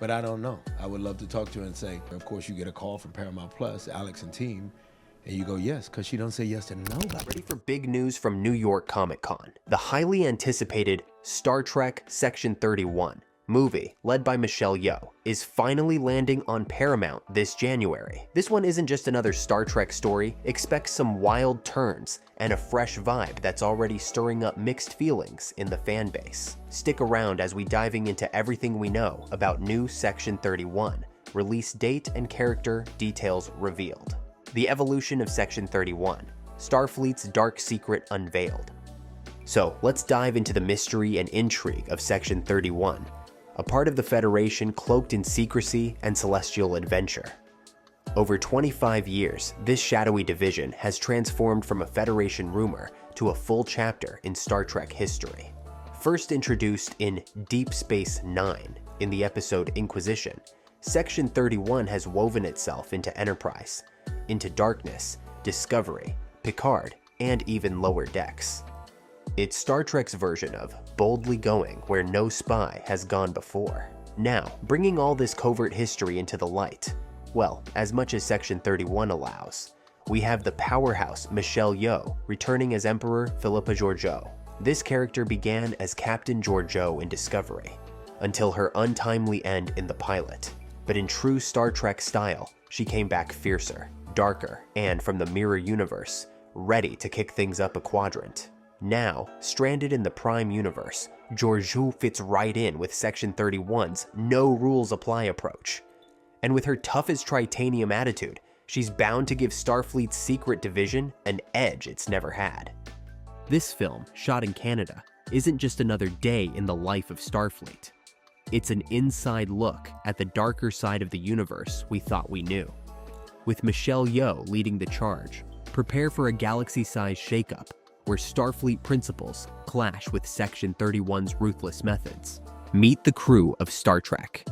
But I don't know. I would love to talk to her and say, of course, you get a call from Paramount Plus, Alex and team, and you go, yes, because she don't say yes to nobody. Ready for big news from New York Comic Con. The highly anticipated Star Trek Section 31 movie, led by Michelle Yeoh, is finally landing on Paramount this January. This one isn't just another Star Trek story. Expect some wild turns and a fresh vibe that's already stirring up mixed feelings in the fan base. Stick around as we diving into everything we know about new Section 31, release date and character details revealed. The evolution of Section 31, Starfleet's dark secret unveiled. So let's dive into the mystery and intrigue of Section 31, a part of the Federation cloaked in secrecy and celestial adventure. Over 25 years, this shadowy division has transformed from a Federation rumor to a full chapter in Star Trek history. First introduced in Deep Space Nine in the episode Inquisition, Section 31 has woven itself into Enterprise, into Darkness, Discovery, Picard, and even Lower Decks. It's Star Trek's version of boldly going where no spy has gone before. Now, bringing all this covert history into the light, well, as much as Section 31 allows, we have the powerhouse Michelle Yeoh returning as Emperor Philippa Georgiou. This character began as Captain Georgiou in Discovery, until her untimely end in the pilot. But in true Star Trek style, she came back fiercer, darker, and from the mirror universe, ready to kick things up a quadrant. Now, stranded in the Prime universe, Georgiou fits right in with Section 31's no rules apply approach. And with her tough as titanium attitude, she's bound to give Starfleet's secret division an edge it's never had. This film, shot in Canada, isn't just another day in the life of Starfleet. It's an inside look at the darker side of the universe we thought we knew. With Michelle Yeoh leading the charge, prepare for a galaxy-sized shakeup where Starfleet principles clash with Section 31's ruthless methods. Meet the crew of Star Trek.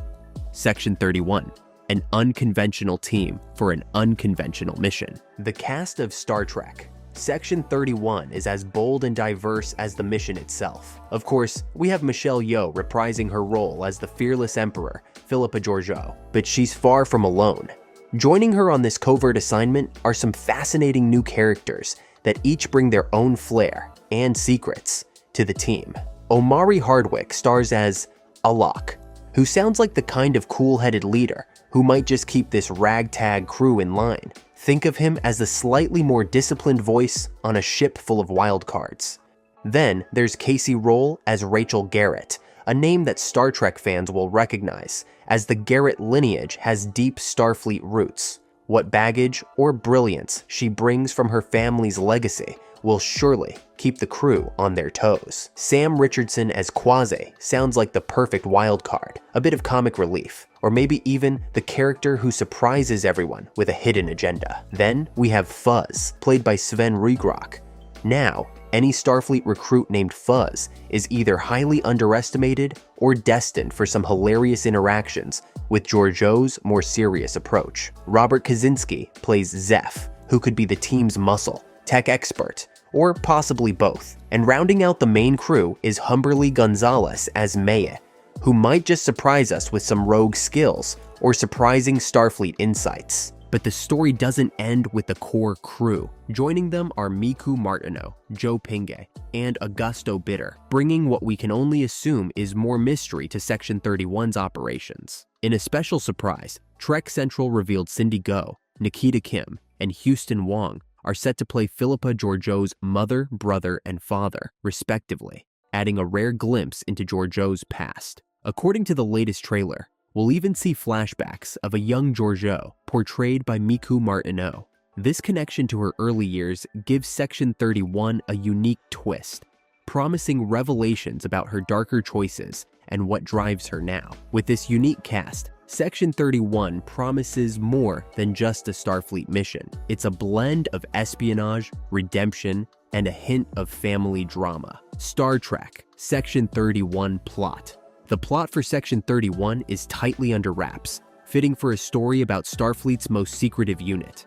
Section 31, an unconventional team for an unconventional mission. The cast of Star Trek. Section 31 is as bold and diverse as the mission itself. Of course, we have Michelle Yeoh reprising her role as the fearless Emperor Philippa Georgiou, but she's far from alone. Joining her on this covert assignment are some fascinating new characters that each bring their own flair and secrets to the team. Omari Hardwick stars as Alok, who sounds like the kind of cool-headed leader who might just keep this ragtag crew in line. Think of him as the slightly more disciplined voice on a ship full of wildcards. Then there's Casey Roll as Rachel Garrett, a name that Star Trek fans will recognize, as the Garrett lineage has deep Starfleet roots. What baggage or brilliance she brings from her family's legacy will surely keep the crew on their toes. Sam Richardson as Quasi sounds like the perfect wild card, a bit of comic relief, or maybe even the character who surprises everyone with a hidden agenda. Then we have Fuzz, played by Sven Regrok. Now, any Starfleet recruit named Fuzz is either highly underestimated or destined for some hilarious interactions with Georgiou's more serious approach. Robert Kaczynski plays Zeph, who could be the team's muscle, tech expert, or possibly both. And rounding out the main crew is Humberly Gonzalez as Maya, who might just surprise us with some rogue skills or surprising Starfleet insights. But the story doesn't end with the core crew. Joining them are Miku Martineau, Joe Pinge, and Augusto Bitter, bringing what we can only assume is more mystery to Section 31's operations. In a special surprise, Trek Central revealed Cindy Go, Nikita Kim, and Houston Wong are set to play Philippa Georgiou's mother, brother, and father, respectively, adding a rare glimpse into Georgiou's past. According to the latest trailer, we'll even see flashbacks of a young Georgiou, portrayed by Miku Martineau. This connection to her early years gives Section 31 a unique twist, promising revelations about her darker choices and what drives her now. With this unique cast, Section 31 promises more than just a Starfleet mission. It's a blend of espionage, redemption, and a hint of family drama. Star Trek, Section 31 plot. The plot for Section 31 is tightly under wraps, fitting for a story about Starfleet's most secretive unit.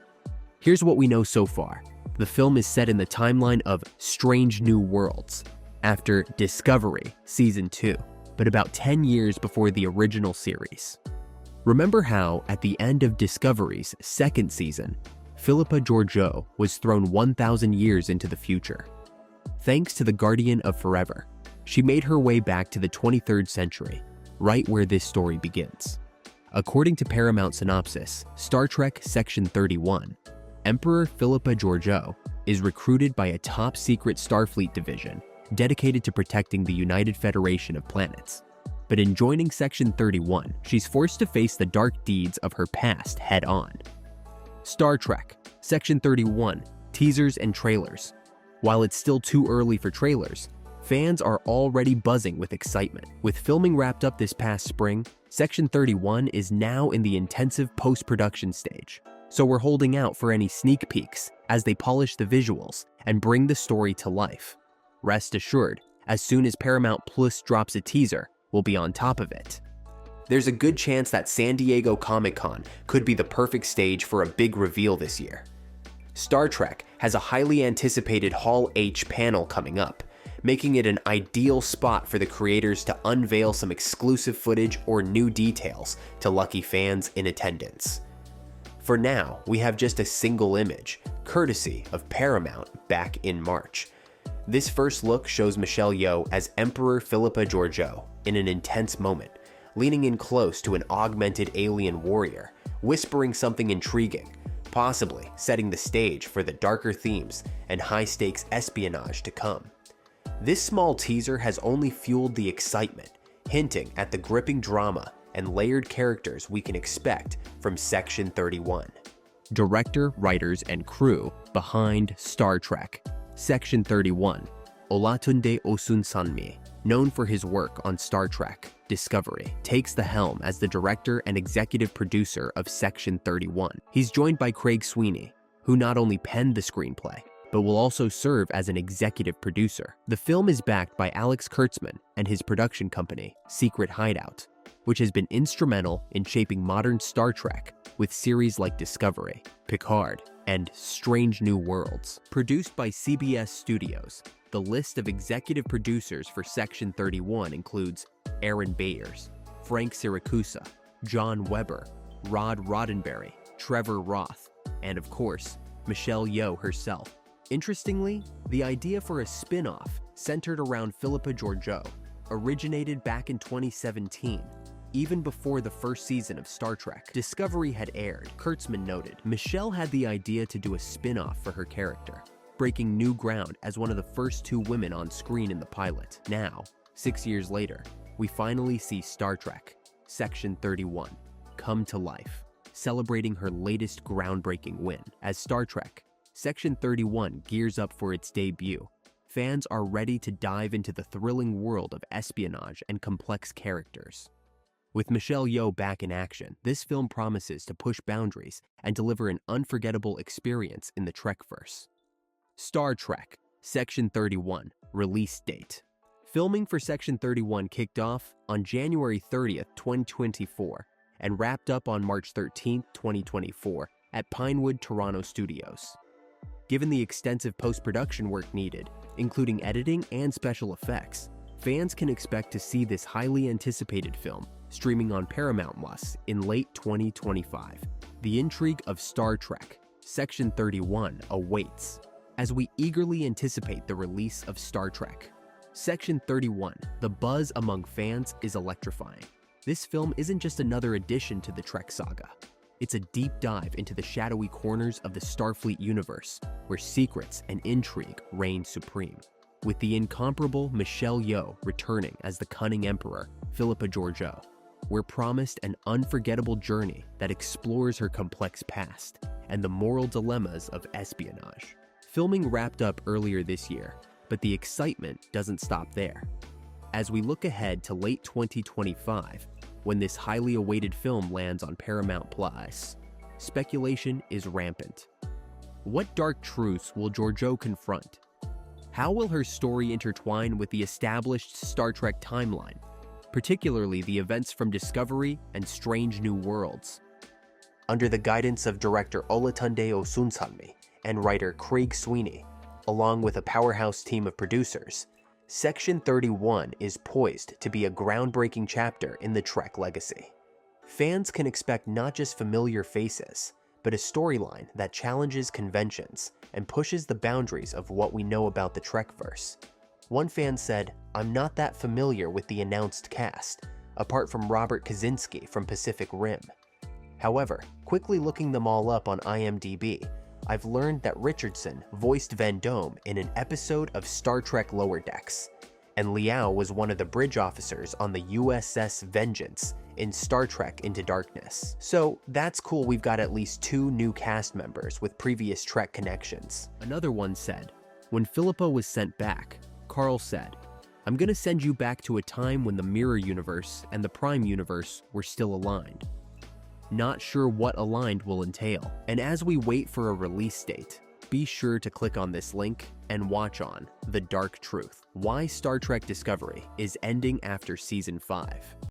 Here's what we know so far. The film is set in the timeline of Strange New Worlds, after Discovery Season 2, but about 10 years before the original series. Remember how, at the end of Discovery's second season, Philippa Georgiou was thrown 1,000 years into the future? Thanks to the Guardian of Forever, she made her way back to the 23rd century, right where this story begins. According to Paramount Synopsis, Star Trek Section 31, Emperor Philippa Georgiou is recruited by a top-secret Starfleet division dedicated to protecting the United Federation of Planets. But in joining Section 31, she's forced to face the dark deeds of her past head-on. Star Trek Section 31, teasers and trailers. While it's still too early for trailers, fans are already buzzing with excitement. With filming wrapped up this past spring, Section 31 is now in the intensive post-production stage. So we're holding out for any sneak peeks as they polish the visuals and bring the story to life. Rest assured, as soon as Paramount Plus drops a teaser, we'll be on top of it. There's a good chance that San Diego Comic-Con could be the perfect stage for a big reveal this year. Star Trek has a highly anticipated Hall H panel coming up, making it an ideal spot for the creators to unveil some exclusive footage or new details to lucky fans in attendance. For now, we have just a single image, courtesy of Paramount back in March. This first look shows Michelle Yeoh as Emperor Philippa Georgiou in an intense moment, leaning in close to an augmented alien warrior, whispering something intriguing, possibly setting the stage for the darker themes and high-stakes espionage to come. This small teaser has only fueled the excitement, hinting at the gripping drama and layered characters we can expect from Section 31. Director, writers, and crew behind Star Trek Section 31, Olatunde Osunsanmi, known for his work on Star Trek Discovery, takes the helm as the director and executive producer of Section 31. He's joined by Craig Sweeney, who not only penned the screenplay, but will also serve as an executive producer. The film is backed by Alex Kurtzman and his production company, Secret Hideout, which has been instrumental in shaping modern Star Trek with series like Discovery, Picard, and Strange New Worlds. Produced by CBS Studios, the list of executive producers for Section 31 includes Aaron Bayers, Frank Siracusa, John Weber, Rod Roddenberry, Trevor Roth, and of course, Michelle Yeoh herself. Interestingly, the idea for a spin-off centered around Philippa Georgiou originated back in 2017, even before the first season of Star Trek Discovery had aired. Kurtzman noted, Michelle had the idea to do a spin-off for her character, breaking new ground as one of the first two women on screen in the pilot. Now, 6 years later, we finally see Star Trek Section 31 come to life, celebrating her latest groundbreaking win. As Star Trek Section 31 gears up for its debut, fans are ready to dive into the thrilling world of espionage and complex characters. With Michelle Yeoh back in action, this film promises to push boundaries and deliver an unforgettable experience in the Trekverse. Star Trek Section 31 release date. Filming for Section 31 kicked off on January 30th, 2024, and wrapped up on March 13th, 2024 at Pinewood Toronto Studios. Given the extensive post-production work needed, including editing and special effects, fans can expect to see this highly anticipated film streaming on Paramount Plus in late 2025. The intrigue of Star Trek Section 31 awaits as we eagerly anticipate the release of Star Trek Section 31. The buzz among fans is electrifying. This film isn't just another addition to the Trek saga. It's a deep dive into the shadowy corners of the Starfleet universe, where secrets and intrigue reign supreme. With the incomparable Michelle Yeoh returning as the cunning Emperor Philippa Georgiou, we're promised an unforgettable journey that explores her complex past and the moral dilemmas of espionage. Filming wrapped up earlier this year, but the excitement doesn't stop there. As we look ahead to late 2025, when this highly awaited film lands on Paramount Plus, speculation is rampant. What dark truths will Georgiou confront? How will her story intertwine with the established Star Trek timeline, particularly the events from Discovery and Strange New Worlds? Under the guidance of director Olatunde Osunsanmi and writer Craig Sweeney, along with a powerhouse team of producers, Section 31 is poised to be a groundbreaking chapter in the Trek legacy. Fans can expect not just familiar faces, but a storyline that challenges conventions and pushes the boundaries of what we know about the Trekverse. One fan said, "I'm not that familiar with the announced cast, apart from Robert Kaczynski from Pacific Rim." However, quickly looking them all up on IMDb, I've learned that Richardson voiced Vendome in an episode of Star Trek Lower Decks, and Liao was one of the bridge officers on the USS Vengeance in Star Trek Into Darkness. So that's cool, we've got at least 2 new cast members with previous Trek connections. Another one said, "When Philippa was sent back, Carl said, 'I'm gonna send you back to a time when the Mirror Universe and the Prime Universe were still aligned.' Not sure what aligned will entail, and as we wait for a release date, be sure to click on this link and watch on The Dark Truth: Why Star Trek Discovery is Ending After Season 5.